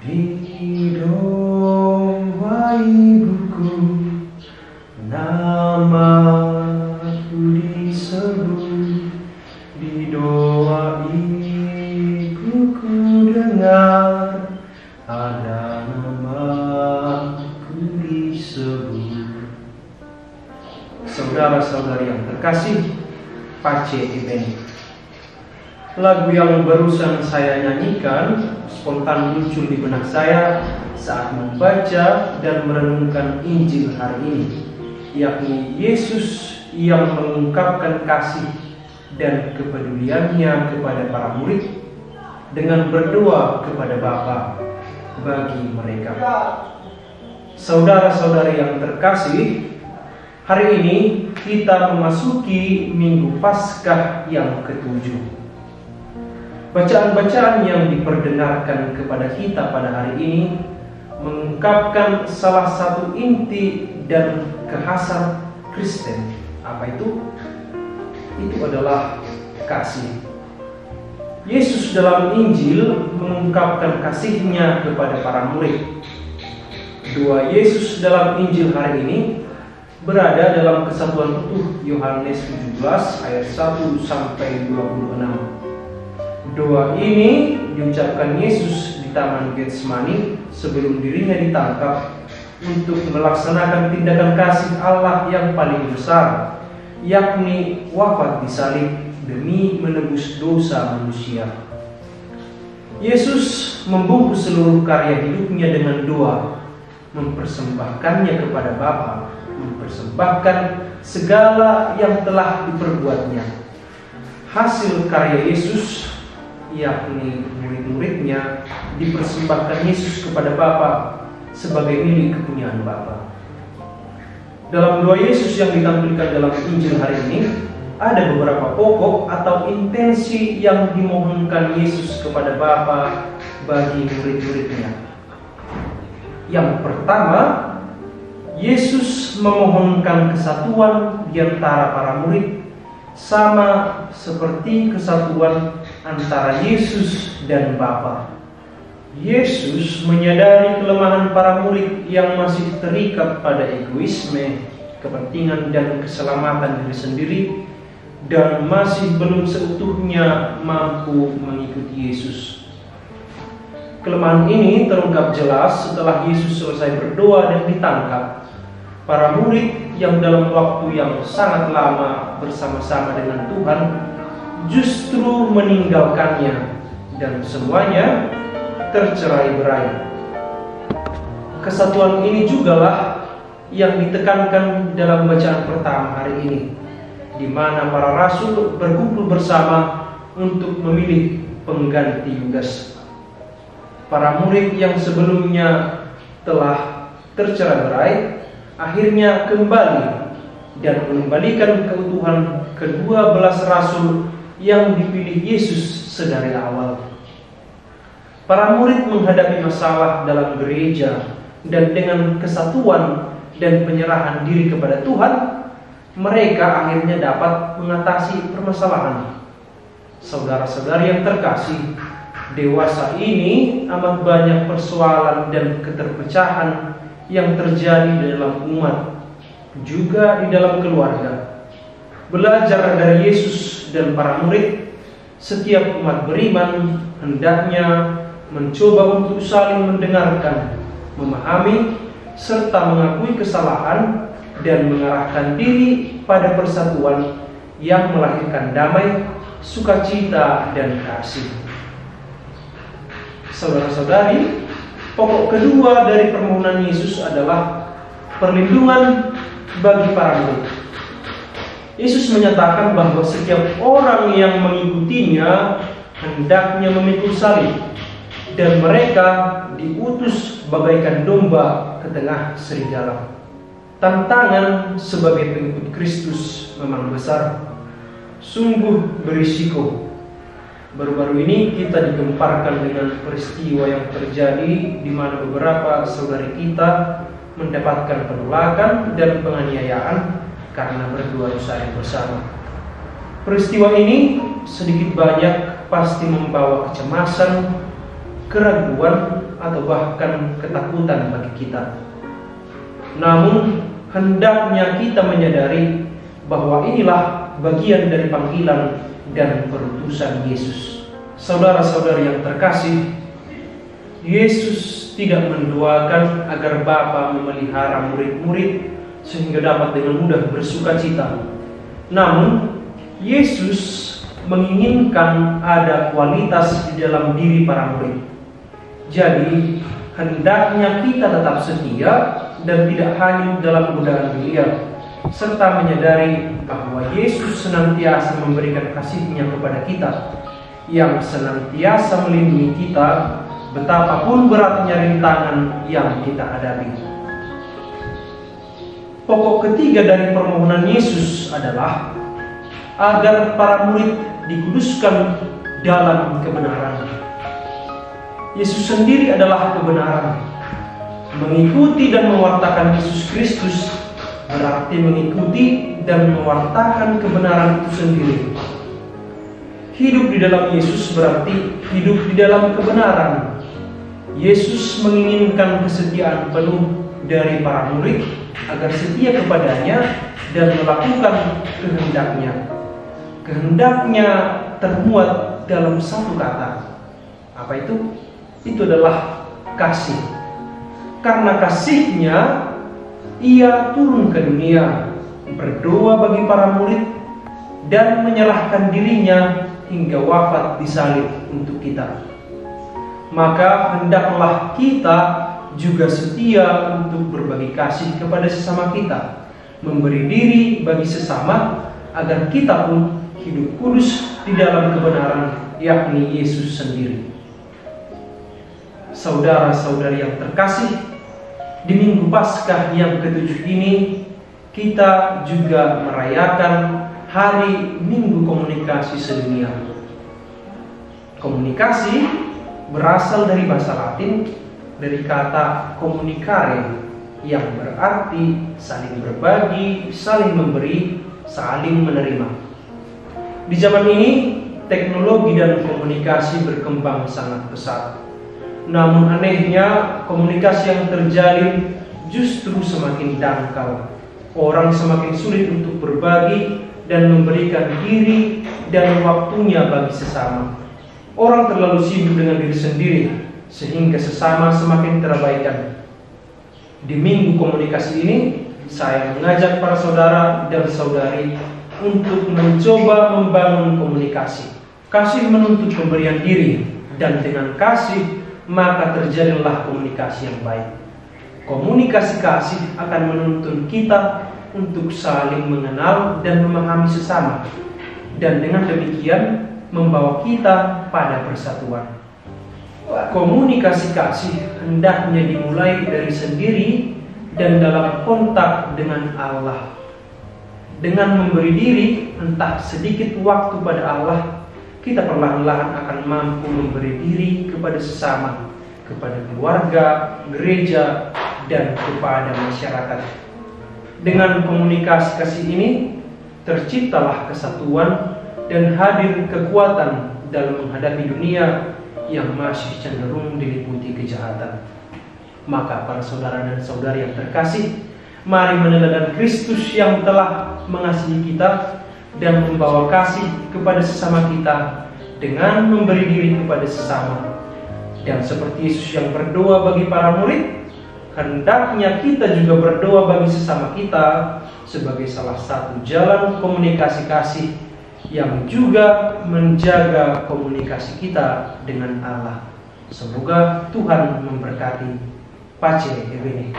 Di doa ibuku namaku disebut, di doa ibuku dengar ada namaku disebut. Saudara-saudari yang terkasih, Pace Ebeni. Lagu yang barusan saya nyanyikan spontan muncul di benak saya saat membaca dan merenungkan Injil hari ini, yakni Yesus yang mengungkapkan kasih dan kepeduliannya kepada para murid dengan berdoa kepada Bapa bagi mereka. Saudara-saudari yang terkasih, hari ini kita memasuki Minggu Paskah yang ke-7. Bacaan-bacaan yang diperdengarkan kepada kita pada hari ini mengungkapkan salah satu inti dan kekhasan Kristen. Apa itu? Itu adalah kasih. Yesus dalam Injil mengungkapkan kasih-Nya kepada para murid. Doa Yesus dalam Injil hari ini berada dalam Kesatuan Utuh Yohanes 17 ayat 1 sampai 26. Doa ini diucapkan Yesus di Taman Getsemani sebelum dirinya ditangkap untuk melaksanakan tindakan kasih Allah yang paling besar, yakni wafat di salib demi menebus dosa manusia. Yesus membungkus seluruh karya hidupnya dengan doa, mempersembahkannya kepada Bapa, mempersembahkan segala yang telah diperbuatnya. Hasil karya Yesus, yakni murid-muridnya, dipersembahkan Yesus kepada Bapa sebagai milik kepunyaan Bapa. Dalam doa Yesus yang ditampilkan dalam Injil hari ini, ada beberapa pokok atau intensi yang dimohonkan Yesus kepada Bapa bagi murid-muridnya. Yang pertama, Yesus memohonkan kesatuan di antara para murid, sama seperti kesatuan antara Yesus dan Bapa. Yesus menyadari kelemahan para murid yang masih terikat pada egoisme, kepentingan dan keselamatan diri sendiri, dan masih belum seutuhnya mampu mengikuti Yesus. Kelemahan ini terungkap jelas setelah Yesus selesai berdoa dan ditangkap. Para murid yang dalam waktu yang sangat lama bersama-sama dengan Tuhan justru meninggalkannya, dan semuanya tercerai-berai. Kesatuan ini jugalah yang ditekankan dalam bacaan pertama hari ini, di mana para rasul berkumpul bersama untuk memilih pengganti Yudas. Para murid yang sebelumnya telah tercerai-berai akhirnya kembali dan mengembalikan keutuhan ke-12 rasul yang dipilih Yesus sedari awal. Para murid menghadapi masalah dalam gereja, dan dengan kesatuan dan penyerahan diri kepada Tuhan, mereka akhirnya dapat mengatasi permasalahan. Saudara-saudari yang terkasih, dewasa ini amat banyak persoalan dan keterpecahan yang terjadi di dalam umat, juga di dalam keluarga. Belajar dari Yesus dan para murid, setiap umat beriman hendaknya mencoba untuk saling mendengarkan, memahami, serta mengakui kesalahan dan mengarahkan diri pada persatuan yang melahirkan damai, sukacita, dan kasih. Saudara-saudari, pokok kedua dari permohonan Yesus adalah perlindungan bagi para murid. Yesus menyatakan bahwa setiap orang yang mengikutinya hendaknya memikul salib, dan mereka diutus bagaikan domba ke tengah serigala. Tantangan sebagai pengikut Kristus memang besar, sungguh berisiko. Baru-baru ini kita digemparkan dengan peristiwa yang terjadi di mana beberapa saudari kita mendapatkan penolakan dan penganiayaan karena berdua dosa yang bersama. Peristiwa ini sedikit banyak pasti membawa kecemasan, keraguan, atau bahkan ketakutan bagi kita. Namun, hendaknya kita menyadari bahwa inilah bagian dari panggilan dan perutusan Yesus. Saudara-saudari yang terkasih, Yesus tidak mendoakan agar Bapa memelihara murid-murid sehingga dapat dengan mudah bersuka cita. Namun, Yesus menginginkan ada kualitas di dalam diri para murid. Jadi, hendaknya kita tetap setia dan tidak hanyut dalam godaan dunia, serta menyadari bahwa Yesus senantiasa memberikan kasih-Nya kepada kita, yang senantiasa melindungi kita betapapun beratnya rintangan yang kita hadapi. Pokok ketiga dari permohonan Yesus adalah agar para murid dikuduskan dalam kebenaran. Yesus sendiri adalah kebenaran. Mengikuti dan mewartakan Yesus Kristus berarti mengikuti dan mewartakan kebenaran itu sendiri. Hidup di dalam Yesus berarti hidup di dalam kebenaran. Yesus menginginkan kesetiaan penuh dari para murid agar setia kepadanya dan melakukan kehendaknya. Kehendaknya termuat dalam satu kata. Apa itu? Itu adalah kasih. Karena kasih-Nya, Ia turun ke dunia, berdoa bagi para murid, dan menyerahkan diri-Nya hingga wafat di salib untuk kita. Maka hendaklah kita juga setia untuk berbagi kasih kepada sesama kita, memberi diri bagi sesama, agar kita pun hidup kudus di dalam kebenaran, yakni Yesus sendiri. Saudara-saudari yang terkasih, di Minggu Paskah yang ke-7 ini kita juga merayakan Hari Minggu Komunikasi Sedunia. Komunikasi berasal dari bahasa Latin, dari kata communicare, yang berarti saling berbagi, saling memberi, saling menerima. Di zaman ini, teknologi dan komunikasi berkembang sangat pesat. Namun anehnya, komunikasi yang terjalin justru semakin dangkal. Orang semakin sulit untuk berbagi dan memberikan diri dan waktunya bagi sesama. Orang terlalu sibuk dengan diri sendiri, sehingga sesama semakin terabaikan. Di Minggu Komunikasi ini, saya mengajak para saudara dan saudari untuk mencoba membangun komunikasi. Kasih menuntut pemberian diri, dan dengan kasih maka terjadilah komunikasi yang baik. Komunikasi kasih akan menuntun kita untuk saling mengenal dan memahami sesama, dan dengan demikian membawa kita pada persatuan. Komunikasi kasih hendaknya dimulai dari sendiri dan dalam kontak dengan Allah. Dengan memberi diri, entah sedikit waktu pada Allah, kita perlahan-lahan akan mampu memberi diri kepada sesama, kepada keluarga, gereja, dan kepada masyarakat. Dengan komunikasi kasih ini, terciptalah kesatuan dan hadir kekuatan dalam menghadapi dunia yang masih cenderung diliputi kejahatan. Maka para saudara dan saudari yang terkasih, mari meneladani Kristus yang telah mengasihi kita dan membawa kasih kepada sesama kita dengan memberi diri kepada sesama. Dan seperti Yesus yang berdoa bagi para murid, hendaknya kita juga berdoa bagi sesama kita sebagai salah satu jalan komunikasi kasih yang juga menjaga komunikasi kita dengan Allah. Semoga Tuhan memberkati. Pace Ebene.